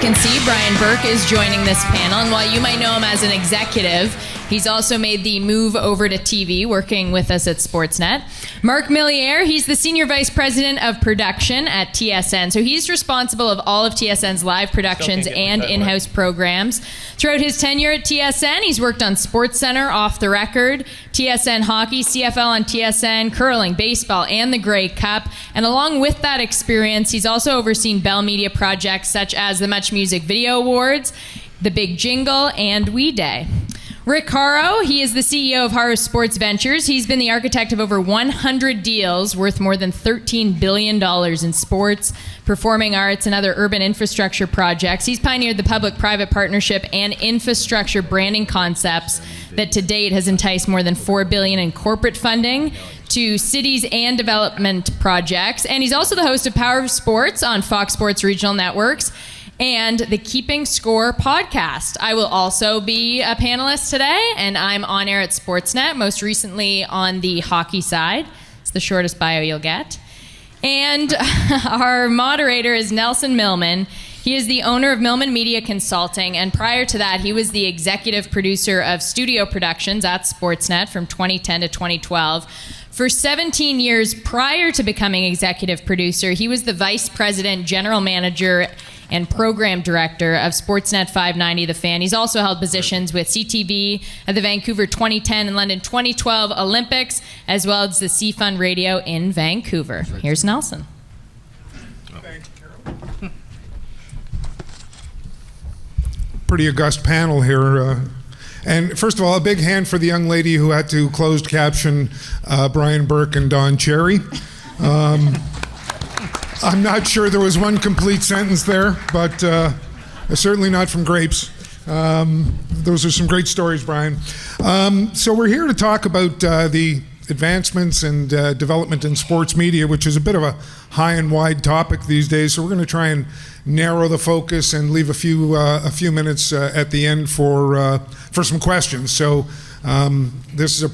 can see, Brian Burke is joining this panel, and while you might know him as an executive, he's also made the move over to TV, working with us at Sportsnet. Mark Milliere, he's the Senior Vice President of Production at TSN. So he's responsible of all of TSN's live productions and in-house programs. Throughout his tenure at TSN, he's worked on SportsCenter, Off the Record, TSN Hockey, CFL on TSN, curling, baseball, and the Grey Cup. And along with that experience, he's also overseen Bell Media projects such as the Much Music Video Awards, The Big Jingle, and We Day. Rick Horrow, he is the CEO of Horrow Sports Ventures. He's been the architect of over 100 deals worth more than $13 billion in sports, performing arts, and other urban infrastructure projects. He's pioneered the public-private partnership and infrastructure branding concepts that to date has enticed more than $4 billion in corporate funding to cities and development projects. And he's also the host of Power of Sports on Fox Sports Regional Networks and the Keeping Score podcast. I will also be a panelist today, and I'm on air at Sportsnet, most recently on the hockey side. It's the shortest bio you'll get. And our moderator is Nelson Millman. He is the owner of Millman Media Consulting, and prior to that, he was the executive producer of studio productions at Sportsnet from 2010 to 2012. For 17 years prior to becoming executive producer, he was the vice president, general manager, and program director of Sportsnet 590 The Fan. He's also held positions with CTV at the Vancouver 2010 and London 2012 Olympics, as well as the C-Fund Radio in Vancouver. Here's Nelson. Thanks, Carol. Pretty august panel here. And first of all, a big hand for the young lady who had to closed caption Brian Burke and Don Cherry. I'm not sure there was one complete sentence there, but certainly not from grapes. Those are some great stories, Brian. So we're here to talk about the advancements and development in sports media, which is a bit of a high and wide topic these days. So we're going to try and narrow the focus and leave a few minutes at the end for some questions. So this is a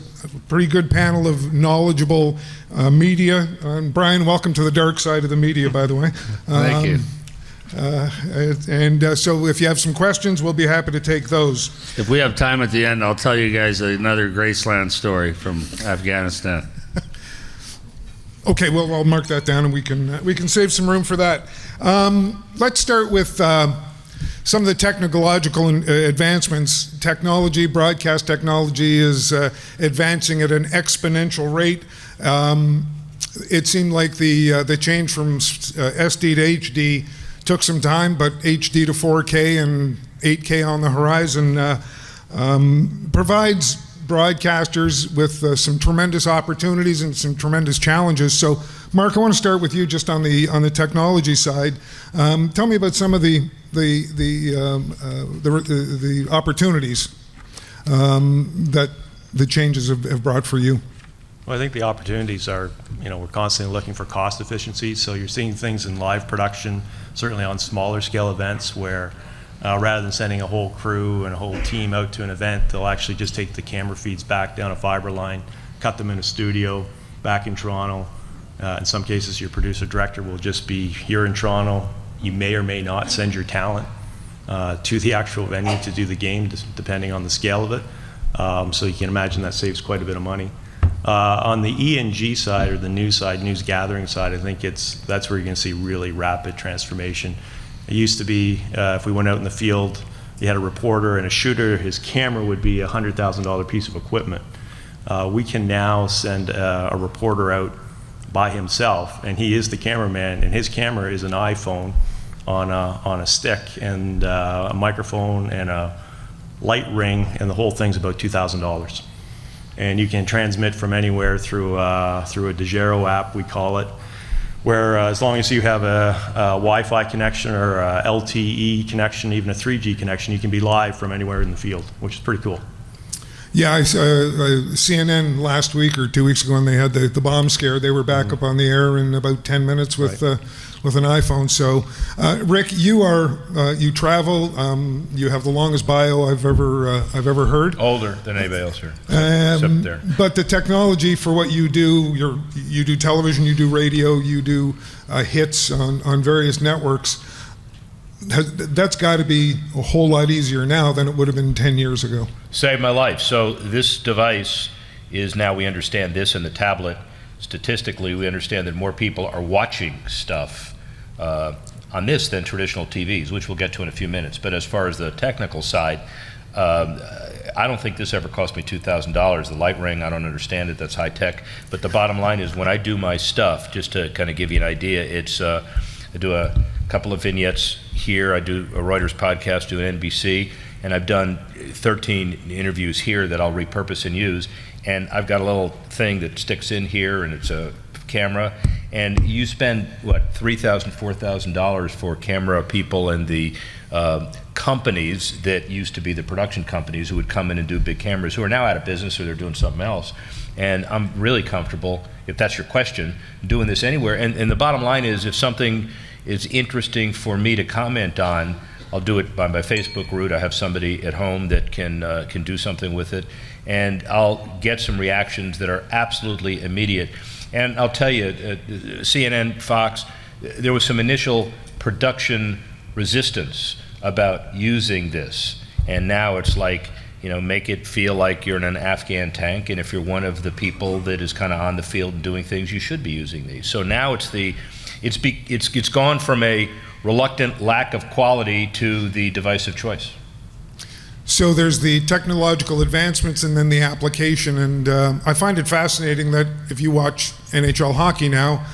pretty good panel of knowledgeable media. Brian, welcome to the dark side of the media, by the way. Thank you. So if you have some questions, we'll be happy to take those. If we have time at the end, I'll tell you guys another Graceland story from Afghanistan. Okay, well, I'll mark that down, and we can save some room for that. Let's start with some of the technological advancements. Technology, broadcast technology is advancing at an exponential rate. It seemed like the change from SD to HD took some time, but HD to 4K and 8K on the horizon provides broadcasters with some tremendous opportunities and some tremendous challenges. So, Mark, I want to start with you just on the technology side. Tell me about some of the opportunities that the changes have brought for you. Well, I think the opportunities are, we're constantly looking for cost efficiencies. So you're seeing things in live production, certainly on smaller scale events where rather than sending a whole crew and a whole team out to an event, they'll actually just take the camera feeds back down a fiber line, cut them in a studio back in Toronto. In some cases, your producer director will just be here in Toronto. You may or may not send your talent to the actual venue to do the game, depending on the scale of it. So you can imagine that saves quite a bit of money. On the E&G side, or the news gathering side, I think that's where you're going to see really rapid transformation. It used to be, if we went out in the field, you had a reporter and a shooter, his camera would be a $100,000 piece of equipment. We can now send a reporter out by himself, and he is the cameraman, and his camera is an iPhone on a stick, and a microphone and a light ring, and the whole thing's about $2,000. And you can transmit from anywhere through a Degero app, we call it, where as long as you have a Wi-Fi connection or a LTE connection, even a 3G connection, you can be live from anywhere in the field, which is pretty cool. Yeah, I saw CNN last week or 2 weeks ago when they had the bomb scare. They were back up on the air in about 10 minutes with an iPhone. So, Rick, you travel. You have the longest bio I've ever heard. Older than anybody else here, except there. But the technology for what you do, you do television, you do radio, you do hits on various networks. That's got to be a whole lot easier now than it would have been 10 years ago. Saved my life. So this device is now, we understand this in the tablet. Statistically, we understand that more people are watching stuff on this than traditional TVs, which we'll get to in a few minutes. But as far as the technical side, I don't think this ever cost me $2,000. The light ring, I don't understand it. That's high tech. But the bottom line is, when I do my stuff, just to kind of give you an idea, it's I do a couple of vignettes here. I do a Reuters podcast, do an NBC, and I've done 13 interviews here that I'll repurpose and use. And I've got a little thing that sticks in here, and it's a camera. And you spend, what, $3,000, $4,000 for camera people and the companies that used to be the production companies who would come in and do big cameras, who are now out of business or they're doing something else. And I'm really comfortable, if that's your question, doing this anywhere. And the bottom line is, if something is interesting for me to comment on, I'll do it by my Facebook route. I have somebody at home that can do something with it, and I'll get some reactions that are absolutely immediate. And I'll tell you, CNN, Fox, there was some initial production resistance about using this, and now it's like, make it feel like you're in an Afghan tank, and if you're one of the people that is kind of on the field and doing things, you should be using these. So now it's gone from a reluctant lack of quality to the device of choice. So there's the technological advancements and then the application, and I find it fascinating that if you watch NHL hockey now,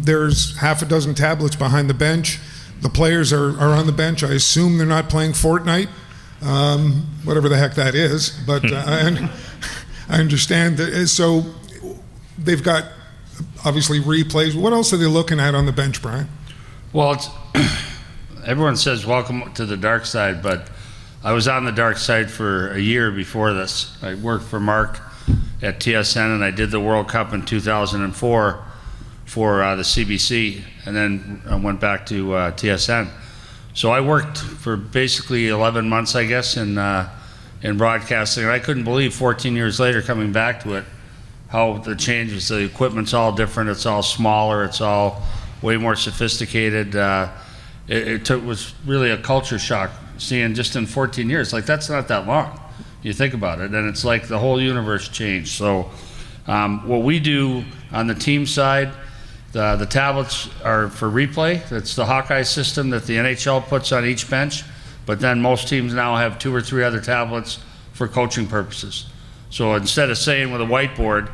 there's half a dozen tablets behind the bench. The players are on the bench. I assume they're not playing Fortnite, whatever the heck that is, but I understand that. So they've got, obviously, replays. What else are they looking at on the bench, Brian? Well, everyone says welcome to the dark side, but I was on the dark side for a year before this. I worked for Mark at TSN, and I did the World Cup in 2004 for the CBC, and then I went back to TSN. So I worked for basically 11 months, I guess, in broadcasting, and I couldn't believe 14 years later, coming back to it, how the changes. The equipment's all different. It's all smaller. It's all way more sophisticated. It was really a culture shock seeing just in 14 years. Like, that's not that long. You think about it, and it's like the whole universe changed. So what we do on the team side, the tablets are for replay. That's the Hawkeye system that the NHL puts on each bench, but then most teams now have 2 or 3 other tablets for coaching purposes. So instead of saying with a whiteboard,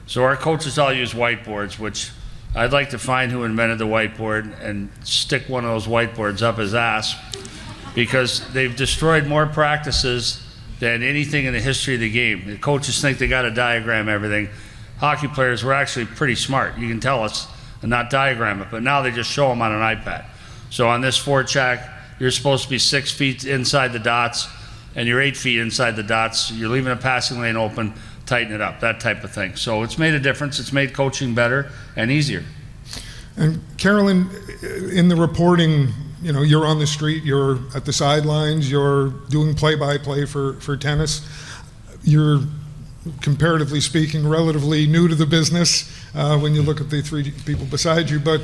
so our coaches all use whiteboards, which I'd like to find who invented the whiteboard and stick one of those whiteboards up his ass, because they've destroyed more practices than anything in the history of the game. The coaches think they got to diagram everything. Hockey players were actually pretty smart. You can tell us and not diagram it, but now they just show them on an iPad. So on this forecheck, you're supposed to be 6 feet inside the dots, and you're 8 feet inside the dots. You're leaving a passing lane open, tighten it up, that type of thing. So it's made a difference. It's made coaching better and easier. And Carolyn, in the reporting, you're on the street, you're at the sidelines, you're doing play-by-play for tennis. You're, comparatively speaking, relatively new to the business when you look at the 3 people beside you. But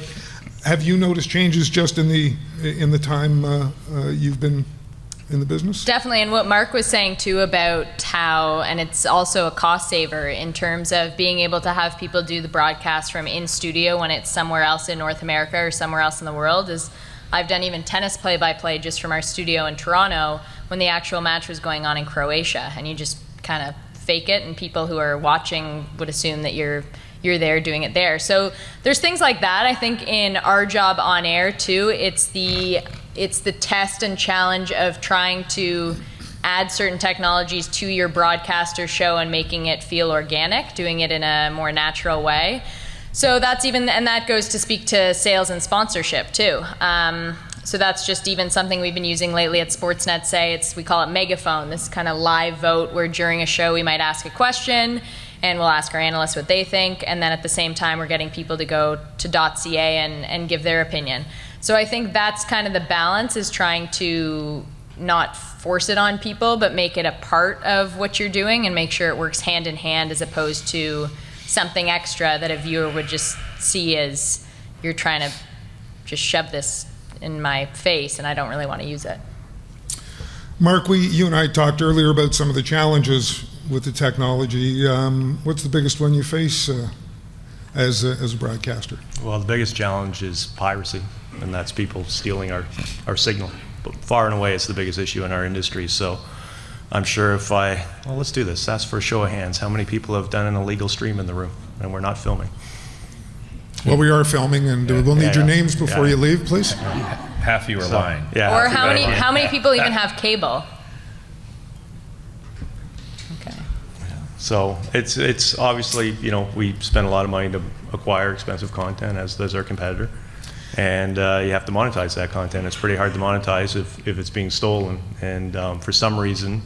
have you noticed changes just in the time you've been in the business? Definitely, and what Mark was saying too about how, and it's also a cost saver in terms of being able to have people do the broadcast from in studio when it's somewhere else in North America or somewhere else in the world. Is I've done even tennis play-by-play just from our studio in Toronto when the actual match was going on in Croatia, and you just kind of fake it, and people who are watching would assume that you're there doing it there. So there's things like that. I think in our job on air too, it's the test and challenge of trying to add certain technologies to your broadcaster show and making it feel organic, doing it in a more natural way. So that's even, and that goes to speak to sales and sponsorship too. So that's just even something we've been using lately at Sportsnet. We call it Megaphone, this kind of live vote where during a show we might ask a question and we'll ask our analysts what they think, and then at the same time we're getting people to go to .ca and give their opinion. So I think that's kind of the balance, is trying to not force it on people, but make it a part of what you're doing and make sure it works hand in hand, as opposed to something extra that a viewer would just see as you're trying to just shove this in my face, and I don't really want to use it. Mark, you and I talked earlier about some of the challenges with the technology. What's the biggest one you face as a broadcaster? Well, the biggest challenge is piracy, and that's people stealing our signal. But far and away, it's the biggest issue in our industry. So I'm sure let's do this. Ask for a show of hands. How many people have done an illegal stream in the room, and we're not filming? Well, we are filming, and we'll need your names before you leave, please. Half of you are lying. Yeah. Or how many people even have cable? Okay. So it's obviously, we spend a lot of money to acquire expensive content, as does our competitor. And you have to monetize that content. It's pretty hard to monetize if it's being stolen. And for some reason,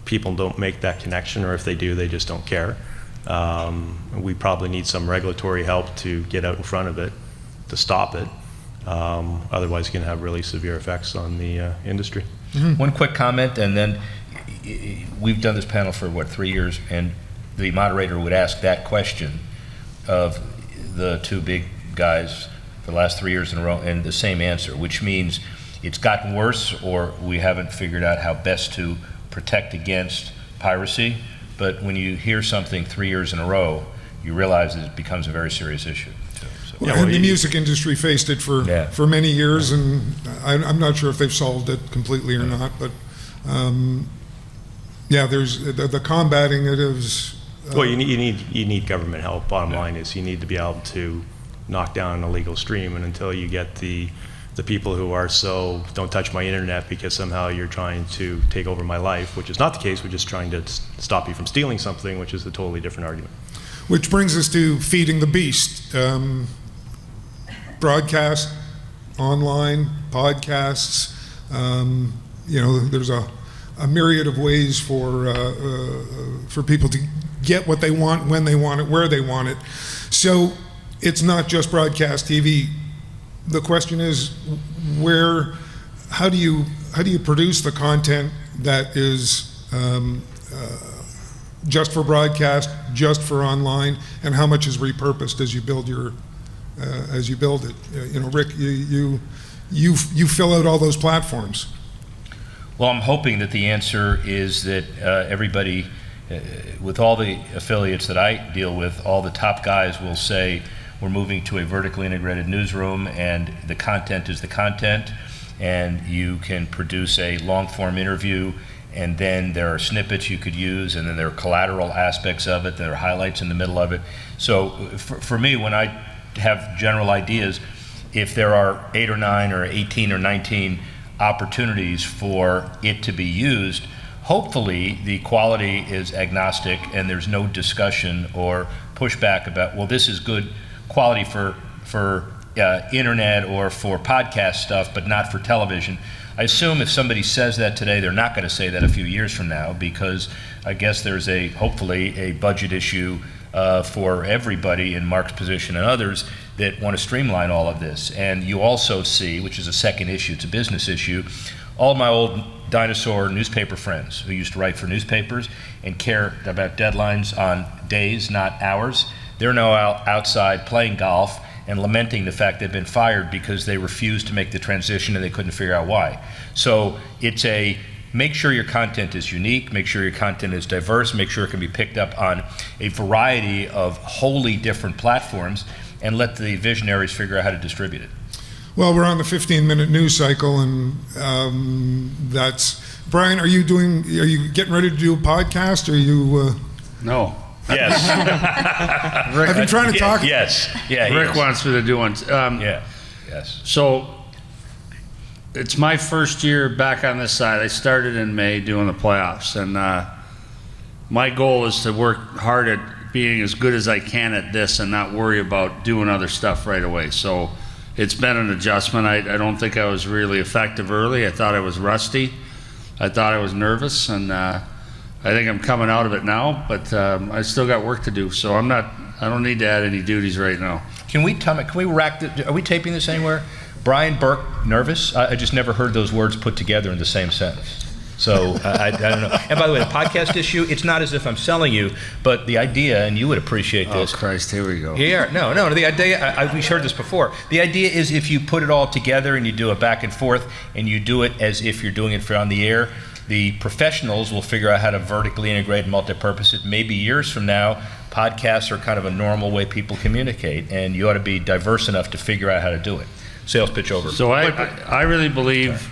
people don't make that connection, or if they do, they just don't care. We probably need some regulatory help to get out in front of it, to stop it. Otherwise, it can have really severe effects on the industry. Mm-hmm. One quick comment, and then we've done this panel for, 3 years, and the moderator would ask that question of the two big guys for the last 3 years in a row, and the same answer, which means it's gotten worse, or we haven't figured out how best to protect against piracy. But when you hear something 3 years in a row, you realize that it becomes a very serious issue. And the music industry faced it for many years, and I'm not sure if they've solved it completely or not. But there's the combating it is. Well, you need government help. Bottom line is you need to be able to knock down an illegal stream, and until you get the people who are so don't touch my internet because somehow you're trying to take over my life, which is not the case. We're just trying to stop you from stealing something, which is a totally different argument. Which brings us to feeding the beast. Broadcast, online, podcasts. There's a myriad of ways for people to get what they want, when they want it, where they want it. So it's not just broadcast TV. The question is, how do you produce the content that is just for broadcast, just for online, and how much is repurposed as you build it? Rick, you fill out all those platforms. Well, I'm hoping that the answer is that everybody, with all the affiliates that I deal with, all the top guys will say, we're moving to a vertically integrated newsroom, and the content is the content, and you can produce a long-form interview, and then there are snippets you could use, and then there are collateral aspects of it, there are highlights in the middle of it. So for me, when I have general ideas, if there are 8 or 9 or 18 or 19 opportunities for it to be used, hopefully the quality is agnostic and there's no discussion or pushback about, well, this is good quality for internet or for podcast stuff, but not for television. I assume if somebody says that today, they're not going to say that a few years from now, because I guess there's hopefully a budget issue for everybody in Mark's position and others that want to streamline all of this. And you also see, which is a second issue, it's a business issue, all my old dinosaur newspaper friends who used to write for newspapers and care about deadlines on days, not hours, they're now outside playing golf and lamenting the fact they've been fired because they refused to make the transition and they couldn't figure out why. So it's make sure your content is unique, make sure your content is diverse, make sure it can be picked up on a variety of wholly different platforms, and let the visionaries figure out how to distribute it. Well, we're on the 15-minute news cycle, and that's Brian. Are you getting ready to do a podcast? Or are you? No. Yes. I've been trying to talk. Yes. Yeah. Rick wants me to do one. Yes. So it's my first year back on this side. I started in May doing the playoffs, and my goal is to work hard at being as good as I can at this and not worry about doing other stuff right away. So it's been an adjustment. I don't think I was really effective early. I thought I was rusty. I thought I was nervous, and I think I'm coming out of it now, but I still got work to do. So I don't need to add any duties right now. Can we rack are we taping this anywhere? Brian Burke, nervous? I just never heard those words put together in the same sentence. So I don't know. And by the way, the podcast issue, it's not as if I'm selling you, but the idea, and you would appreciate this. Oh, Christ, here we go. Yeah, no, the idea, we've heard this before. The idea is if you put it all together and you do it back and forth and you do it as if you're doing it for on the air, the professionals will figure out how to vertically integrate and multi-purpose it. Maybe years from now, podcasts are kind of a normal way people communicate, and you ought to be diverse enough to figure out how to do it. Sales pitch over. So I really believe,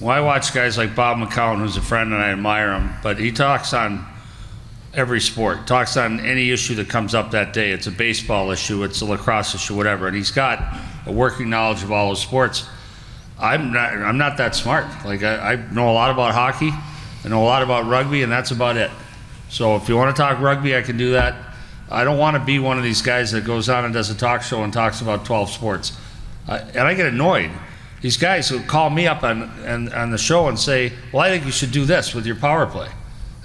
well, I watch guys like Bob McCown, who's a friend and I admire him, but he talks on every sport, talks on any issue that comes up that day. It's a baseball issue, it's a lacrosse issue, whatever, and he's got a working knowledge of all those sports. I'm not that smart. Like I know a lot about hockey, I know a lot about rugby, and that's about it. So if you want to talk rugby, I can do that. I don't want to be one of these guys that goes on and does a talk show and talks about 12 sports. And I get annoyed. These guys who call me up on the show and say, well, I think you should do this with your power play.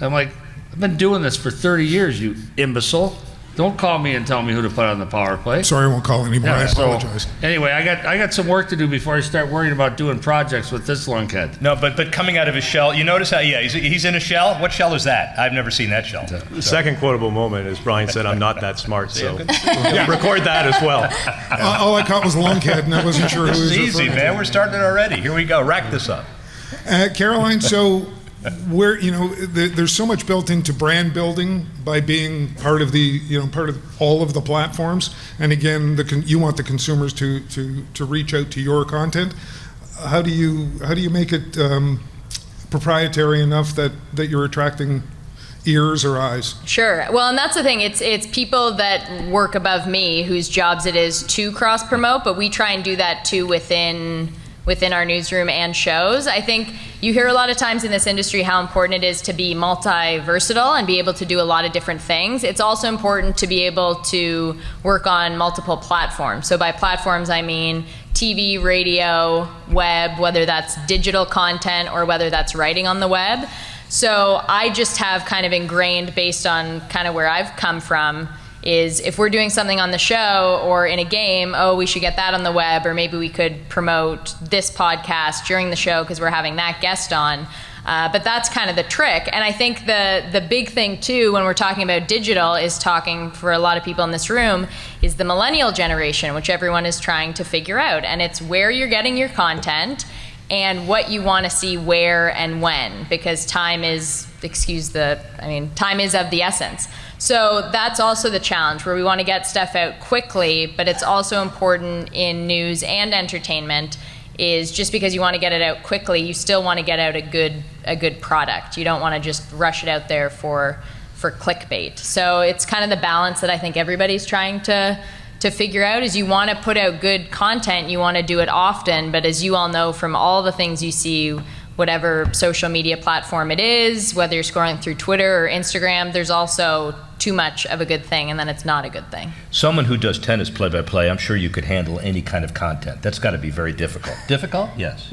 I'm like, I've been doing this for 30 years, you imbecile. Don't call me and tell me who to put on the power play. Sorry, I won't call anymore. I apologize. Anyway, I got some work to do before I start worrying about doing projects with this lunkhead. No, but coming out of his shell, you notice how, he's in a shell? What shell is that? I've never seen that shell. The second quotable moment is Brian said, I'm not that smart, so record that as well. All I caught was lunkhead, and I wasn't sure who This was is easy, referring man. to. We're starting it already. Here we go. Rack this up. Caroline, so there's so much built into brand building by being part of all of the platforms, and again, you want the consumers to reach out to your content. How do you make it proprietary enough that you're attracting ears or eyes? Sure. Well, and that's the thing. It's people that work above me whose jobs it is to cross promote, but we try and do that too within our newsroom and shows. I think you hear a lot of times in this industry how important it is to be multi-versatile and be able to do a lot of different things. It's also important to be able to work on multiple platforms. So by platforms, I mean TV, radio, web, whether that's digital content or whether that's writing on the web. So I just have kind of ingrained, based on kind of where I've come from, is if we're doing something on the show or in a game, we should get that on the web, or maybe we could promote this podcast during the show because we're having that guest on. But that's kind of the trick. And I think the big thing too, when we're talking about digital, is talking for a lot of people in this room, is the millennial generation, which everyone is trying to figure out. And it's where you're getting your content and what you want to see where and when, because time is of the essence. So that's also the challenge, where we want to get stuff out quickly, but it's also important in news and entertainment, is just because you want to get it out quickly, you still want to get out a good product. You don't want to just rush it out there for clickbait. So it's kind of the balance that I think everybody's trying to figure out, is you want to put out good content, you want to do it often, but as you all know from all the things you see, whatever social media platform it is, whether you're scrolling through Twitter or Instagram, there's also too much of a good thing, and then it's not a good thing. Someone who does tennis play-by-play, I'm sure you could handle any kind of content. That's got to be very difficult. Difficult? Yes.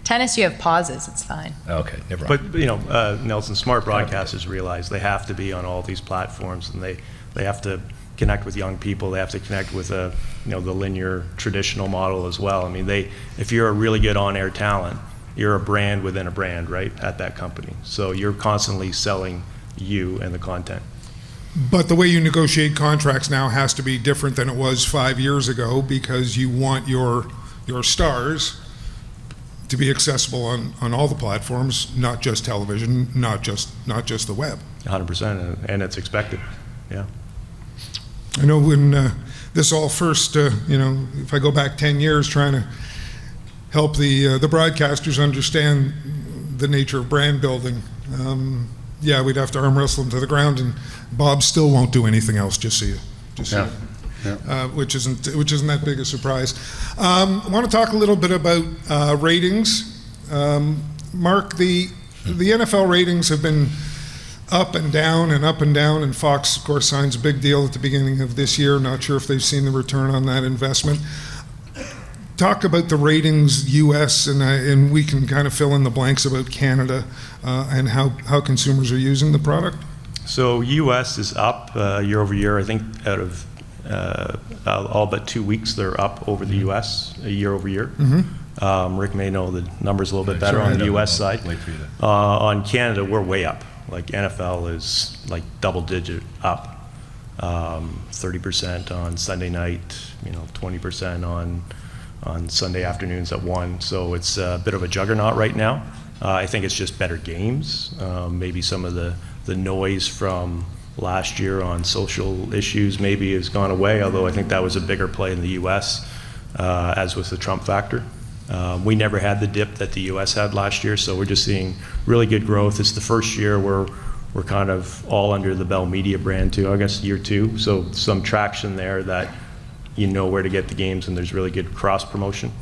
Tennis, you have pauses. It's fine. Okay, never mind. But, Nelson, smart broadcasters realize they have to be on all these platforms, and they have to connect with young people. They have to connect with the linear traditional model as well. I mean, if you're a really good on-air talent, you're a brand within a brand, right, at that company. So you're constantly selling you and the content. But the way you negotiate contracts now has to be different than it was 5 years ago, because you want your stars to be accessible on all the platforms, not just television, not just the web. 100%, and it's expected, yeah. I know when this all first, if I go back 10 years trying to help the broadcasters understand the nature of brand building, we'd have to arm wrestle them to the ground, and Bob still won't do anything else. Just so you know. Which isn't that big a surprise. I want to talk a little bit about ratings. Mark, the NFL ratings have been up and down, and Fox, of course, signs a big deal at the beginning of this year. Not sure if they've seen the return on that investment. Talk about the ratings, U.S., and we can kind of fill in the blanks about Canada and how consumers are using the product. So U.S. is up year over year. I think out of all but 2 weeks, they're up over the U.S. Year over year. Rick may know the numbers a little bit better on the U.S. side. Wait for you to. On Canada, we're way up. Like NFL is like double-digit up, 30% on Sunday night, 20% on Sunday afternoons at 1. So it's a bit of a juggernaut right now. I think it's just better games. Maybe some of the noise from last year on social issues maybe has gone away, although I think that was a bigger play in the U.S., as was the Trump factor. We never had the dip that the U.S. had last year, so we're just seeing really good growth. It's the first year where we're kind of all under the Bell Media brand too, I guess year 2, so some traction there that you know where to get the games and there's really good cross promotion.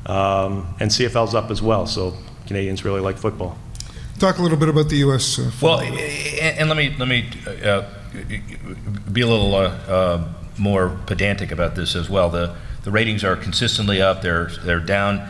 And CFL's up as well, so Canadians really like football. Talk a little bit about the U.S. Well, and let me be a little more pedantic about this as well. The ratings are consistently up. They're down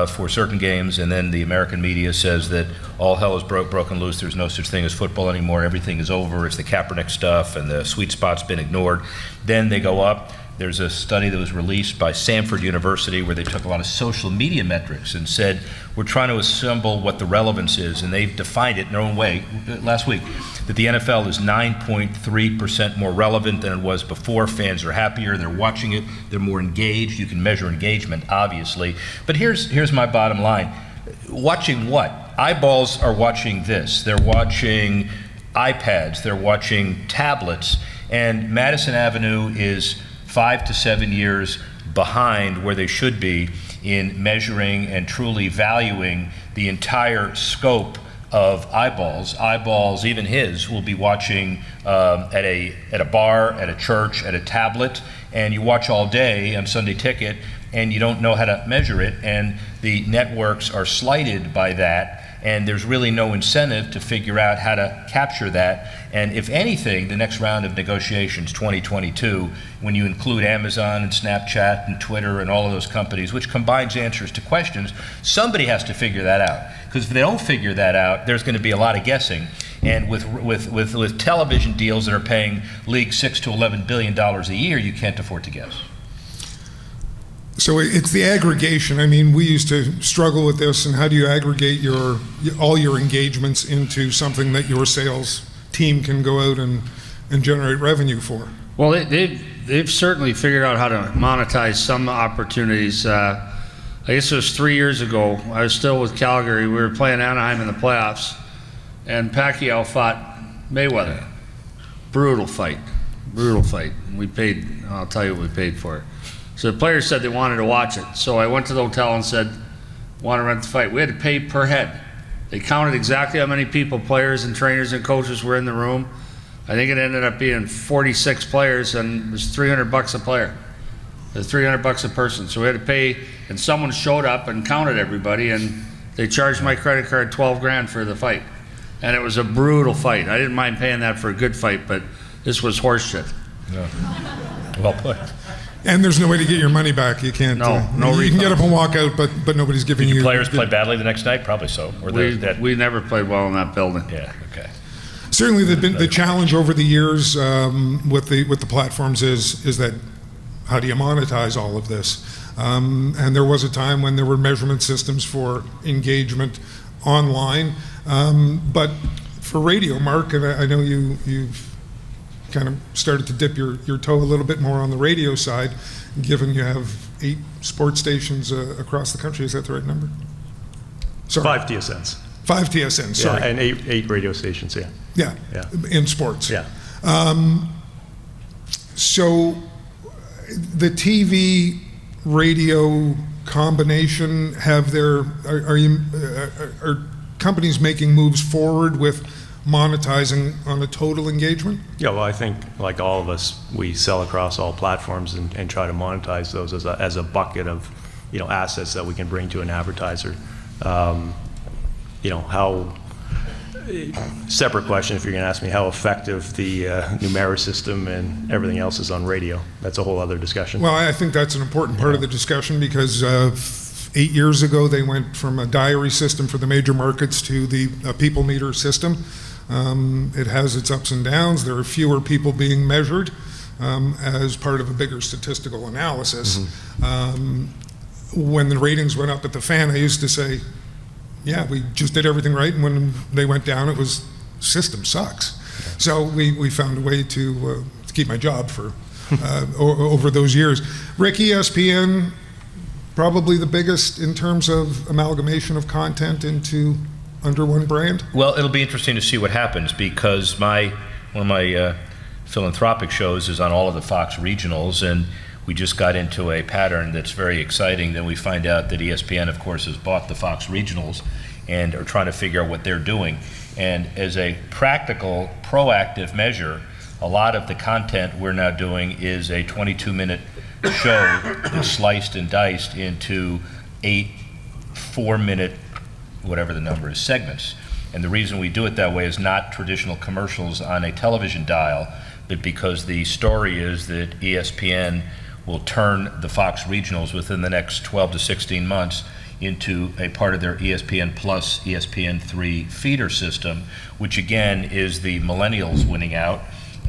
for certain games, and then the American media says that all hell is broken loose. There's no such thing as football anymore. Everything is over. It's the Kaepernick stuff, and the sweet spot's been ignored. Then they go up. There's a study that was released by Samford University where they took a lot of social media metrics and said, we're trying to assemble what the relevance is, and they've defined it in their own way last week, that the NFL is 9.3% more relevant than it was before. Fans are happier, they're watching it, they're more engaged. You can measure engagement, obviously. But here's my bottom line. Watching what? Eyeballs are watching this. They're watching iPads, they're watching tablets, and Madison Avenue is 5 to 7 years behind where they should be in measuring and truly valuing the entire scope of eyeballs. Eyeballs, even his, will be watching at a bar, at a church, at a tablet, and you watch all day on Sunday Ticket, and you don't know how to measure it, and the networks are slighted by that, and there's really no incentive to figure out how to capture that. And if anything, the next round of negotiations, 2022, when you include Amazon and Snapchat and Twitter and all of those companies, which combines answers to questions, somebody has to figure that out. Because if they don't figure that out, there's going to be a lot of guessing. And with television deals that are paying leagues $6 to $11 billion a year, you can't afford to guess. So it's the aggregation. I mean, we used to struggle with this, and how do you aggregate all your engagements into something that your sales team can go out and generate revenue for? Well, they've certainly figured out how to monetize some opportunities. I guess it was 3 years ago. I was still with Calgary. We were playing Anaheim in the playoffs, and Pacquiao fought Mayweather. Brutal fight. We paid, I'll tell you what we paid for it. So the players said they wanted to watch it. So I went to the hotel and said, want to rent the fight. We had to pay per head. They counted exactly how many people, players and trainers and coaches, were in the room. I think it ended up being 46 players, and it was $300 a player. It was $300 a person. So we had to pay, and someone showed up and counted everybody, and they charged my credit card $12,000 for the fight. And it was a brutal fight. I didn't mind paying that for a good fight, but this was horse shit. Yeah. Well put. And there's no way to get your money back. You can't. No you can get up and walk out, but nobody's giving you. Did players play badly the next night? Probably so. Or we never played well in that building. Yeah. Okay. Certainly, the challenge over the years with the platforms is that how do you monetize all of this? And there was a time when there were measurement systems for engagement online, but for radio, Mark, and I know you've kind of started to dip your toe a little bit more on the radio side, given you have 8 sports stations across the country. Is that the right number? Sorry. 5 TSNs. 5 TSNs, sorry. Yeah, and 8 radio stations, yeah. Yeah, in sports. Yeah. So the TV radio combination, are companies making moves forward with monetizing on a total engagement? Yeah, well, I think like all of us, we sell across all platforms and try to monetize those as a bucket of, assets that we can bring to an advertiser. How, separate question if you're going to ask me how effective the Milliere system and everything else is on radio. That's a whole other discussion. Well, I think that's an important part of the discussion because 8 years ago they went from a diary system for the major markets to the people meter system. It has its ups and downs. There are fewer people being measured as part of a bigger statistical analysis. when the ratings went up at the Fan, I used to say, yeah, we just did everything right, and when they went down, it was, system sucks. So we found a way to keep my job for over those years. Rick, ESPN, probably the biggest in terms of amalgamation of content into under one brand? Well, it'll be interesting to see what happens, because one of my philanthropic shows is on all of the Fox regionals, and we just got into a pattern that's very exciting. Then we find out that ESPN, of course, has bought the Fox regionals and are trying to figure out what they're doing. And as a practical, proactive measure, a lot of the content we're now doing is a 22-minute show that's sliced and diced into 8 4-minute, whatever the number is, segments. And the reason we do it that way is not traditional commercials on a television dial, but because the story is that ESPN will turn the Fox regionals within the next 12 to 16 months into a part of their ESPN Plus, ESPN3 feeder system, which again is the millennials winning out.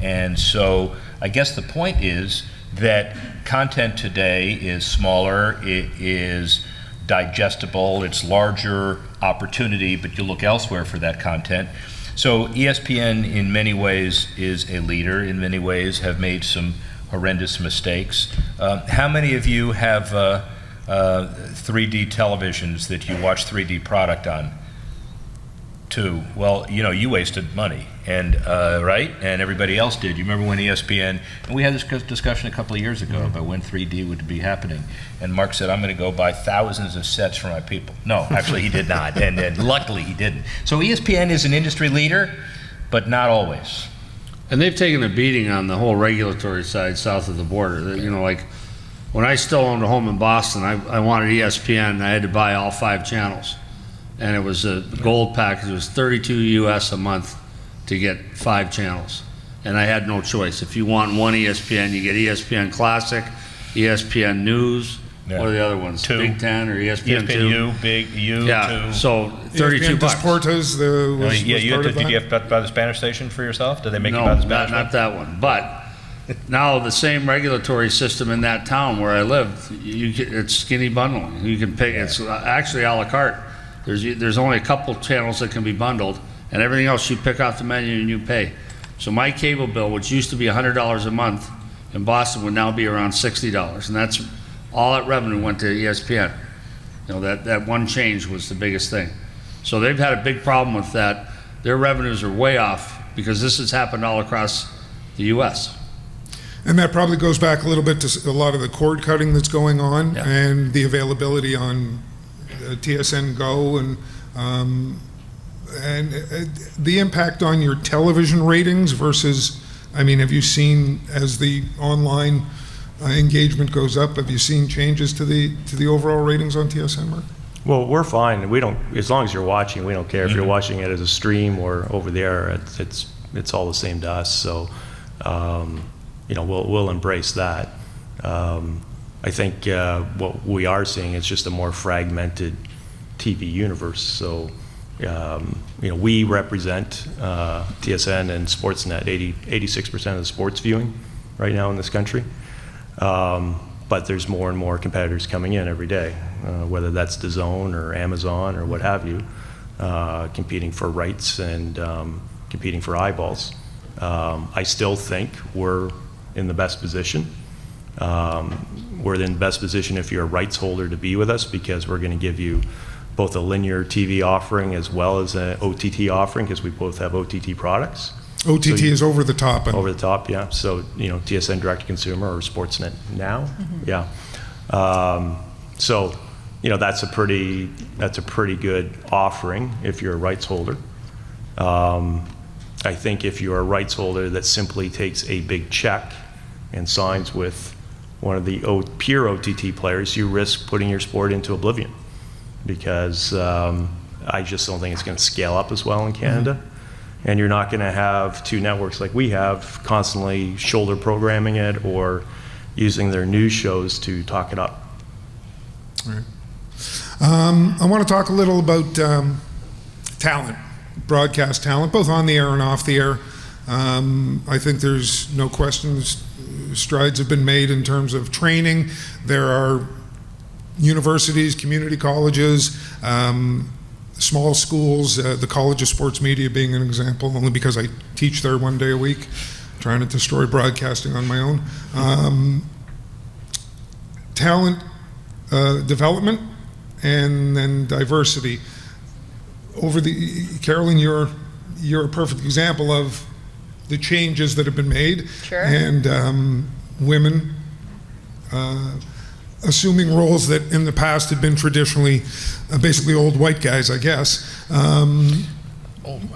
And so I guess the point is that content today is smaller, it is digestible, it's larger opportunity, but you look elsewhere for that content. So ESPN in many ways is a leader, in many ways have made some horrendous mistakes. How many of you have 3D televisions that you watch 3D product on? 2. Well, you know, you wasted money, and right? And everybody else did. You remember when ESPN, and we had this discussion a couple of years ago about when 3D would be happening, and Mark said, I'm going to go buy thousands of sets for my people. No, actually he did not, and luckily he didn't. So ESPN is an industry leader, but not always. And they've taken a beating on the whole regulatory side south of the border. You know, like when I still owned a home in Boston, I wanted ESPN, I had to buy all 5 channels. And it was a gold package. It was $32 US a month to get 5 channels. And I had no choice. If you want one ESPN, you get ESPN Classic, ESPN News, what are the other ones? 2. Big Ten or ESPN 2? ESPN Big U, Yeah, 2. so 32 ESPN bucks. Deportes, Did you have to buy the Spanish station for yourself? Did they make you buy the Spanish not that one. But now the same regulatory system in that town where I lived, it's skinny bundling. You can pick, it's actually a la carte. There's only a couple channels that can be bundled, and everything else you pick off the menu and you pay. So my cable bill, which used to be $100 a month in Boston, would now be around $60, and that's all that revenue went to ESPN. You know, that one change was the biggest thing. So they've had a big problem with that. Their revenues are way off because this has happened all across the U.S. And that probably goes back a little bit to a lot of the cord cutting that's going on and the availability on TSN Go and the impact on your television ratings versus, I mean, have you seen, as the online engagement goes up, have you seen changes to the overall ratings on TSN, Mark? Well, we're fine. We don't, as long as you're watching, we don't care if you're watching it as a stream or over there. It's all the same to us. So, you know, we'll embrace that. I think what we are seeing is just a more fragmented TV universe. So, you know, we represent TSN and Sportsnet, 86% of the sports viewing right now in this country. But there's more and more competitors coming in every day, whether that's DAZN or Amazon or what have you, competing for rights and competing for eyeballs. I still think we're in the best position. We're in the best position if you're a rights holder to be with us, because we're going to give you both a linear TV offering as well as an OTT offering, because we both have OTT products. OTT is over the top. Over the top, yeah. So, you know, TSN Direct to Consumer or Sportsnet Now, yeah. So, you know, that's a pretty good offering if you're a rights holder. I think if you're a rights holder that simply takes a big check and signs with one of the pure OTT players, you risk putting your sport into oblivion, because I just don't think it's going to scale up as well in Canada. And you're not going to have 2 networks like we have constantly shoulder programming it or using their news shows to talk it up. All right. I want to talk a little about talent, broadcast talent, both on the air and off the air. I think there's no questions. Strides have been made in terms of training. There are universities, community colleges, small schools, the College of Sports Media being an example, only because I teach there one day a week, trying to destroy broadcasting on my own. Talent development and then diversity. Carolyn, you're a perfect example of the changes that have been made. Sure. And women assuming roles that in the past had been traditionally basically old white guys, I guess.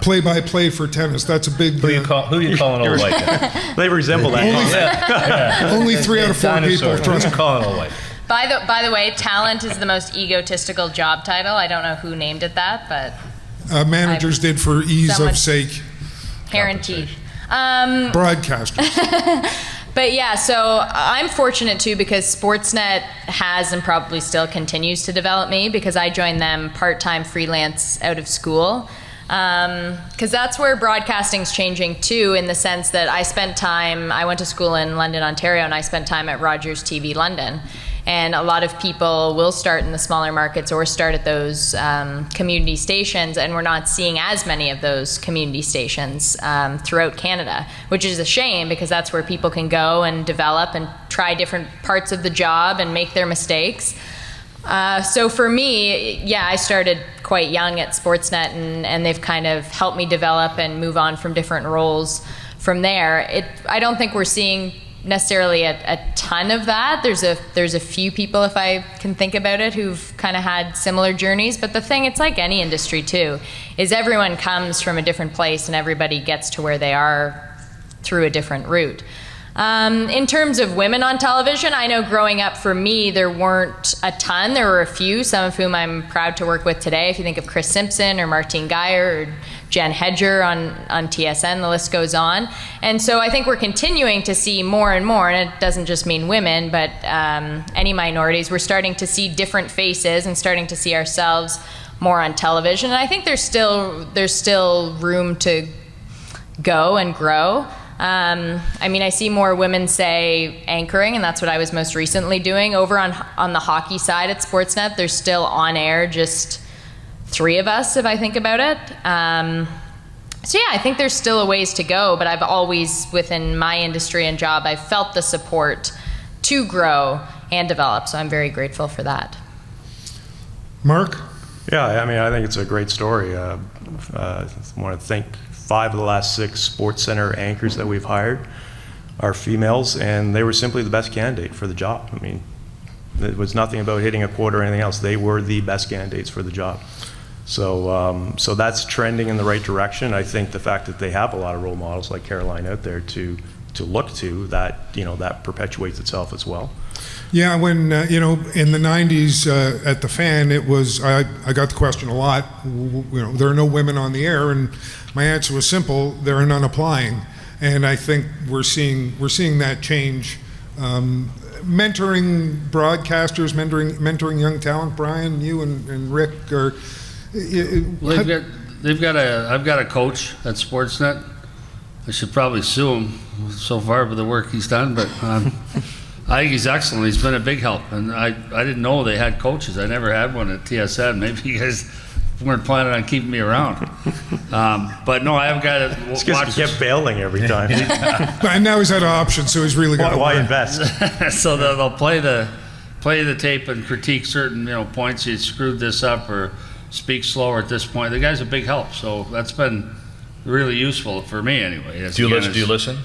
Play-by-play for tennis. That's a big. Who you calling old white guy? They resemble that. Only 3 out of 4 people trust me. Calling old white. By the way, talent is the most egotistical job title. I don't know who named it that, but managers did for ease of sake. Hair and teeth. Broadcasters. But yeah, so I'm fortunate too because Sportsnet has and probably still continues to develop me because I joined them part-time freelance out of school. Because that's where broadcasting's changing too, in the sense that I went to school in London, Ontario, and I spent time at Rogers TV London. And a lot of people will start in the smaller markets or start at those community stations, and we're not seeing as many of those community stations throughout Canada, which is a shame because that's where people can go and develop and try different parts of the job and make their mistakes. So for me, yeah, I started quite young at Sportsnet, and they've kind of helped me develop and move on from different roles from there. I don't think we're seeing necessarily a ton of that. There's a few people, if I can think about it, who've kind of had similar journeys. But the thing, it's like any industry too, is everyone comes from a different place and everybody gets to where they are through a different route. In terms of women on television, I know growing up for me, there weren't a ton. There were a few, some of whom I'm proud to work with today. If you think of Chris Simpson or Martine Geyer or Jen Hedger on TSN, the list goes on. And so I think we're continuing to see more and more, and it doesn't just mean women, but any minorities. We're starting to see different faces and starting to see ourselves more on television. And I think there's still room to go and grow. I mean, I see more women say anchoring, and that's what I was most recently doing. Over on the hockey side at Sportsnet, there's still on air just 3 of us, if I think about it. So yeah, I think there's still a ways to go, but I've always, within my industry and job, I've felt the support to grow and develop, so I'm very grateful for that. Mark? Yeah, I mean, I think it's a great story. I want to thank 5 of the last 6 SportsCenter anchors that we've hired are females, and they were simply the best candidate for the job. I mean, it was nothing about hitting a quota or anything else. They were the best candidates for the job. So, so that's trending in the right direction. I think the fact that they have a lot of role models like Caroline out there to look to, that, you know, that perpetuates itself as well. Yeah, when, you know, in the 90s at the Fan, it was, I got the question a lot, you know, there are no women on the air, and my answer was simple, there are none applying. And I think we're seeing that change. Mentoring broadcasters, mentoring young talent, Brian, you and Rick are... Well, I've got a coach at Sportsnet. I should probably sue him so far for the work he's done, but I think he's excellent. He's been a big help, and I didn't know they had coaches. I never had one at TSN. Maybe you guys weren't planning on keeping me around. But no, I have got to watch. It's because you kept bailing every time. And now he's had an option, so he's really got to why invest? So they'll play the tape and critique certain, you know, points. You screwed this up or speak slower at this point. The guy's a big help, so that's been really useful for me anyway. Do you listen?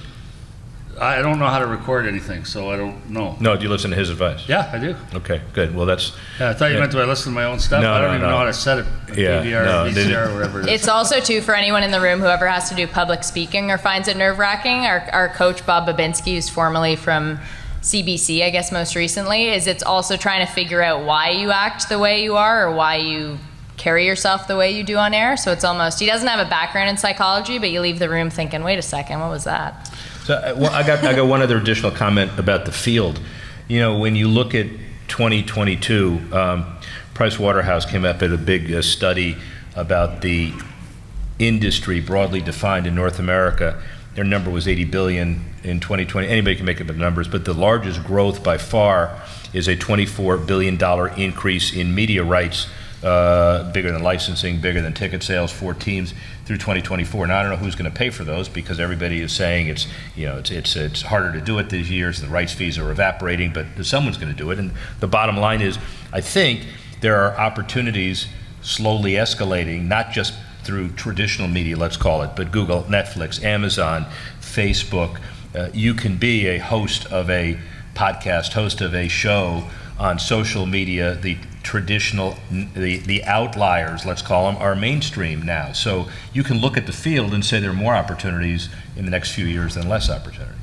I don't know how to record anything, so I don't know. No, do you listen to his advice? Yeah, I do. Okay, good. Well, that's... Yeah, I thought you meant do I listen to my own stuff? No, I don't no, even know how to set it. DVR, VCR, or whatever it is. It's also, too, for anyone in the room, whoever has to do public speaking or finds it nerve-wracking, our coach, Bob Babinski, who's formerly from CBC, I guess most recently, it's also trying to figure out why you act the way you are or why you carry yourself the way you do on air. So it's almost, he doesn't have a background in psychology, but you leave the room thinking, wait a second, what was that? So I got one other additional comment about the field. You know, when you look at 2022, Price Waterhouse came up with a big study about the industry broadly defined in North America, their number was 80 billion in 2020. Anybody can make up the numbers, but the largest growth by far is a $24 billion increase in media rights, bigger than licensing, bigger than ticket sales for teams through 2024. Now I don't know who's going to pay for those, because everybody is saying it's harder to do it these years. The rights fees are evaporating, but someone's going to do it. And the bottom line is, I think there are opportunities slowly escalating, not just through traditional media, let's call it, but Google, Netflix, Amazon, Facebook. You can be a host of a podcast, host of a show on social media. The traditional, the outliers, let's call them, are mainstream now. So you can look at the field and say there are more opportunities in the next few years than less opportunities.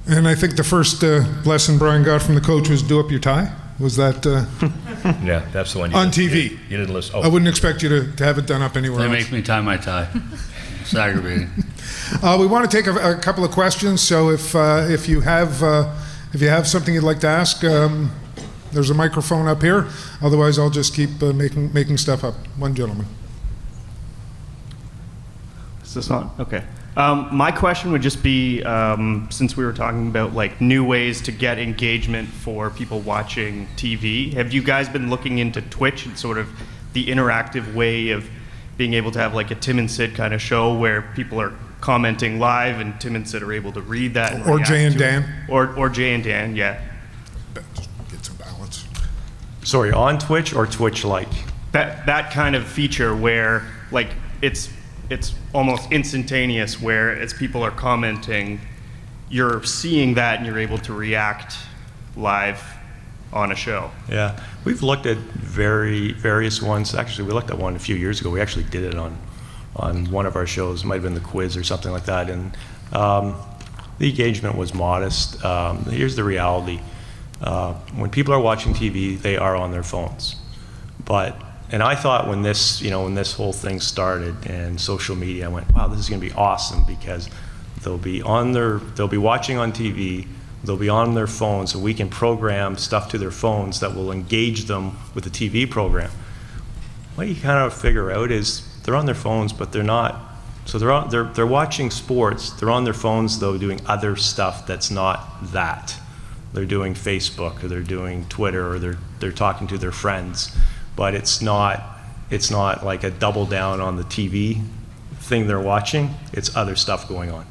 And I think the first lesson Brian got from the coach was do up your tie. Was that Yeah, that's the one. on TV? You didn't listen. I wouldn't expect you to have it done up anywhere They else. make me tie my tie. It's aggravating. We want to take a couple of questions. So if you have something you'd like to ask, there's a microphone up here. Otherwise, I'll just keep making stuff up. One gentleman. Is this on? Okay. My question would just be, since we were talking about like new ways to get engagement for people watching TV, have you guys been looking into Twitch and sort of the interactive way of being able to have like a Tim and Sid kind of show where people are commenting live and Tim and Sid are able to read that? And Or react Jay and to it? Dan. Or Jay and Dan, yeah. Get some balance. Sorry, on Twitch or Twitch-like? That kind of feature where like it's almost instantaneous, where as people are commenting, you're seeing that and you're able to react live on a show. Yeah, we've looked at various ones. Actually, we looked at one a few years ago. We actually did it on one of our shows. It might have been the quiz or something like that. And the engagement was modest. Here's the reality. When people are watching TV, they are on their phones. And I thought when this whole thing started and social media, I went, wow, this is going to be awesome, because they'll be watching on TV, they'll be on their phones, so we can program stuff to their phones that will engage them with the TV program. What you kind of figure out is they're on their phones, but they're not. So they're watching sports. They're on their phones though, doing other stuff that's not that. They're doing Facebook, or they're doing Twitter, or they're talking to their friends. But it's not like a double down on the TV thing they're watching. It's other stuff going on.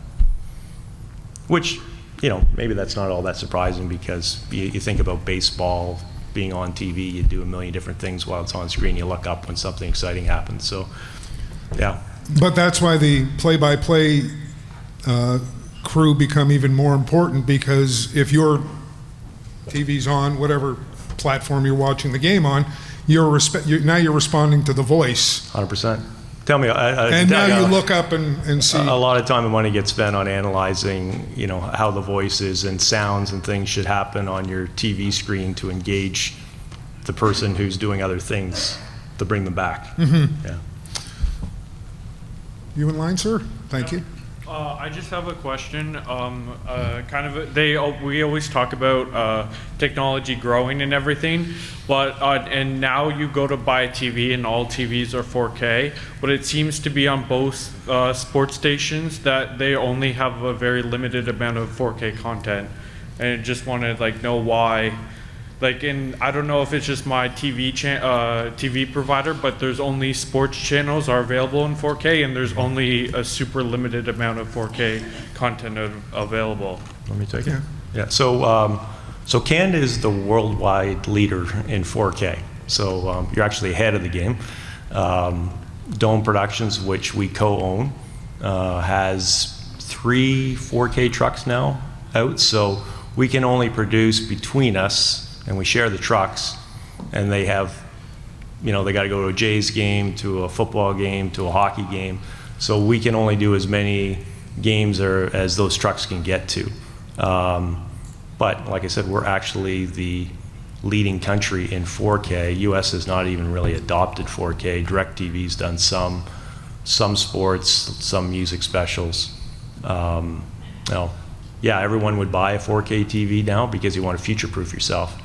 Which, maybe that's not all that surprising, because you think about baseball being on TV, you do a million different things while it's on screen. You look up when something exciting happens. So, yeah. But that's why the play-by-play crew become even more important, because if your TV's on, whatever platform you're watching the game on, now you're responding to the voice. 100%. Tell me, And now you look up and see. A lot of time and money gets spent on analyzing, how the voices and sounds and things should happen on your TV screen to engage the person who's doing other things, to bring them back. Mm-hmm. Yeah. You in line, sir? Thank you. I just have a question. We always talk about technology growing and everything, but and now you go to buy a TV and all TVs are 4K, but it seems to be on both sports stations that they only have a very limited amount of 4K content, and I just want to know why. I don't know if it's just my TV provider, but there's only sports channels are available in 4K, and there's only a super limited amount of 4K content available. Let me take it. Yeah. So Canada is the worldwide leader in 4K. So you're actually ahead of the game. Dome Productions, which we co-own, has 3 4K trucks now out. So we can only produce between us, and we share the trucks, and they have, they got to go to a Jays game, to a football game, to a hockey game. So we can only do as many games as those trucks can get to. But like I said, we're actually the leading country in 4K. US has not even really adopted 4K. DirecTV's done some sports, some music specials. Yeah, everyone would buy a 4K TV now because you want to future-proof yourself.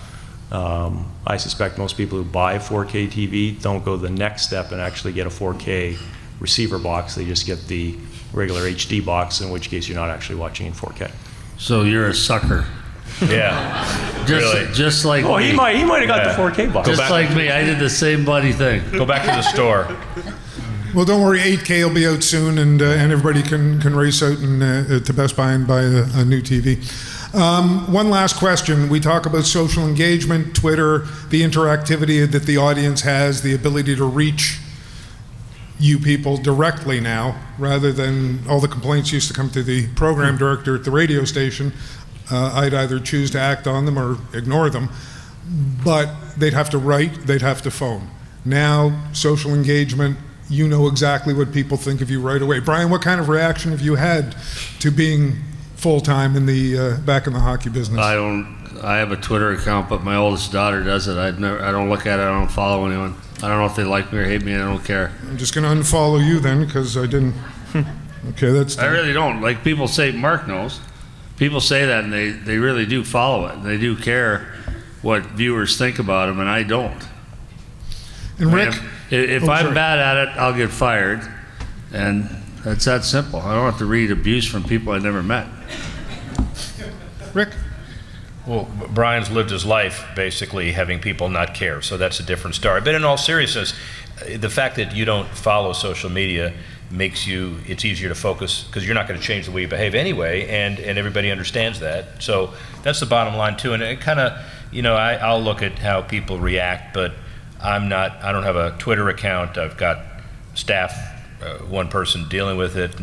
I suspect most people who buy a 4K TV don't go the next step and actually get a 4K receiver box. They just get the regular HD box, in which case you're not actually watching in 4K. So you're a sucker. Yeah. Just, Really? just like Oh, me. he might have got the 4K box. Just like me, I did the same bloody thing. Go back to the store. Well, don't worry, 8K will be out soon, and everybody can race out and to Best Buy and buy a new TV. One last question. We talk about social engagement, Twitter, the interactivity that the audience has, the ability to reach you people directly now, rather than all the complaints used to come to the program director at the radio station. I'd either choose to act on them or ignore them, but they'd have to write, they'd have to phone. Now, social engagement, you know exactly what people think of you right away. Brian, what kind of reaction have you had to being full-time in the back in the hockey business? I have a Twitter account, but my oldest daughter does it. I don't look at it. I don't follow anyone. I don't know if they like me or hate me. I don't care. I'm just going to unfollow you then, because I didn't. Okay, that's. I really don't. Like people say, Mark knows. People say that, and they really do follow it. They do care what viewers think about them, and I don't. And Rick, if I'm bad at it, I'll get fired, and that's that simple. I don't have to read abuse from people I never met. Rick. Well, Brian's lived his life basically having people not care, so that's a different story. But in all seriousness, the fact that you don't follow social media makes it's easier to focus, because you're not going to change the way you behave anyway, and everybody understands that. So that's the bottom line too. And it kind of, I'll look at how people react, but I don't have a Twitter account. I've got staff, one person dealing with it,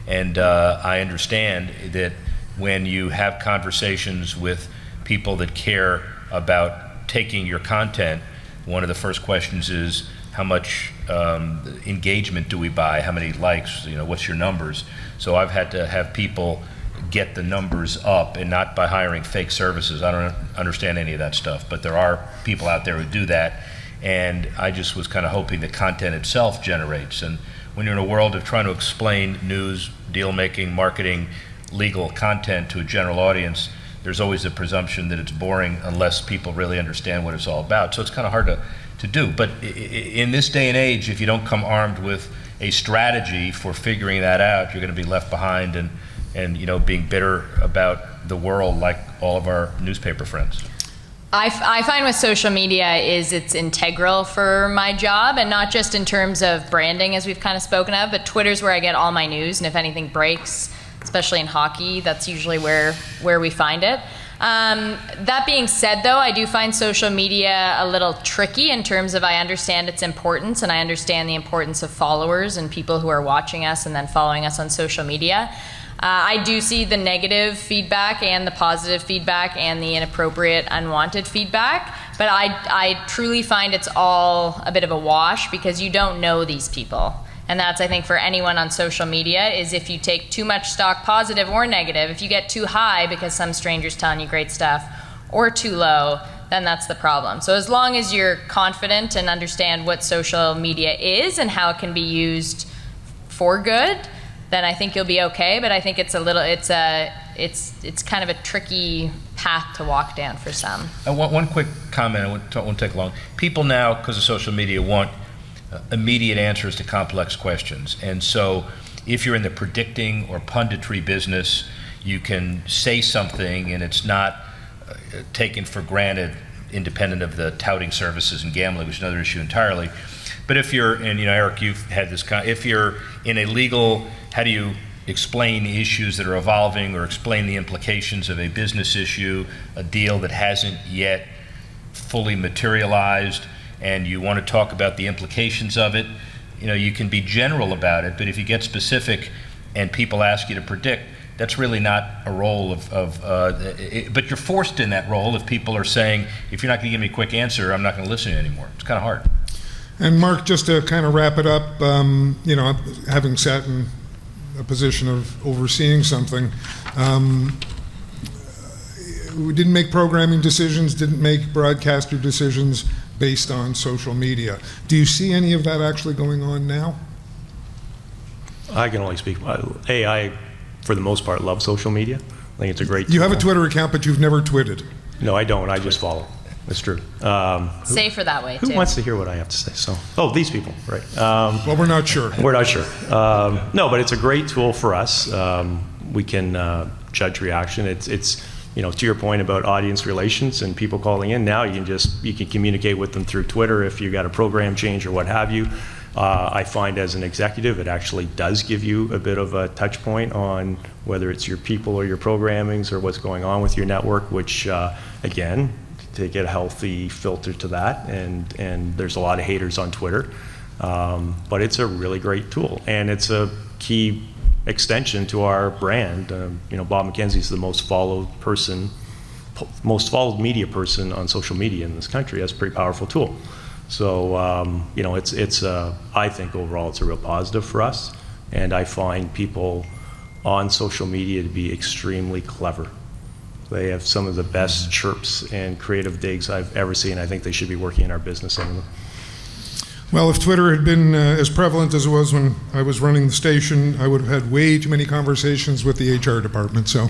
and I understand that when you have conversations with people that care about taking your content, one of the first questions is, how much engagement do we buy? How many likes? What's your numbers? So I've had to have people get the numbers up, and not by hiring fake services. I don't understand any of that stuff, but there are people out there who do that, and I just was kind of hoping the content itself generates. And when you're in a world of trying to explain news, deal-making, marketing, legal content to a general audience, there's always a presumption that it's boring unless people really understand what it's all about. So it's kind of hard to do. But in this day and age, if you don't come armed with a strategy for figuring that out, you're going to be left behind and being bitter about the world, like all of our newspaper friends. I find with social media is it's integral for my job, and not just in terms of branding, as we've kind of spoken of, but Twitter's where I get all my news, and if anything breaks, especially in hockey, that's usually where we find it. That being said, though, I do find social media a little tricky in terms of I understand its importance, and I understand the importance of followers and people who are watching us and then following us on social media. I do see the negative feedback and the positive feedback and the inappropriate, unwanted feedback, but I truly find it's all a bit of a wash, because you don't know these people. And that's, I think, for anyone on social media, is if you take too much stock, positive or negative, if you get too high because some stranger's telling you great stuff, or too low, then that's the problem. So as long as you're confident and understand what social media is and how it can be used for good, then I think you'll be okay. But I think it's kind of a tricky path to walk down for some. One quick comment, it won't take long. People now, because of social media, want immediate answers to complex questions. And so if you're in the predicting or punditry business, you can say something and it's not taken for granted, independent of the touting services and gambling, which is another issue entirely. But if you're, and Eric, you've had this, if you're in a legal, how do you explain issues that are evolving, or explain the implications of a business issue, a deal that hasn't yet fully materialized, and you want to talk about the implications of it, you can be general about it, but if you get specific and people ask you to predict, that's really not a role but you're forced in that role if people are saying, if you're not going to give me a quick answer, I'm not going to listen to you anymore. It's kind of hard. And Mark, just to kind of wrap it up, having sat in a position of overseeing something, we didn't make programming decisions, didn't make broadcaster decisions based on social media. Do you see any of that actually going on now? I can only speak. I, for the most part, love social media. I think it's a great You tool. have a Twitter account, but you've never twitted. No, I don't. I just follow. It's true. Safer that way, Who too. wants to hear what I have to say? So, these people, right? Well, we're not sure. We're not sure. No, but it's a great tool for us. We can judge reaction. It's to your point about audience relations and people calling in. Now you can communicate with them through Twitter if you got a program change or what have you. I find as an executive, it actually does give you a bit of a touch point on whether it's your people or your programmings or what's going on with your network, which again, to get a healthy filter to that, and there's a lot of haters on Twitter, but it's a really great tool, and it's a key extension to our brand. Bob McKenzie's the most followed media person on social media in this country. That's a pretty powerful tool. So I think overall it's a real positive for us, and I find people on social media to be extremely clever. They have some of the best chirps and creative digs I've ever seen. I think they should be working in our business anyway. Well, if Twitter had been as prevalent as it was when I was running the station, I would have had way too many conversations with the HR department. So,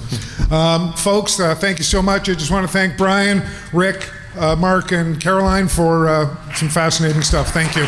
folks, thank you so much. I just want to thank Brian, Rick, Mark, and Caroline for some fascinating stuff. Thank you.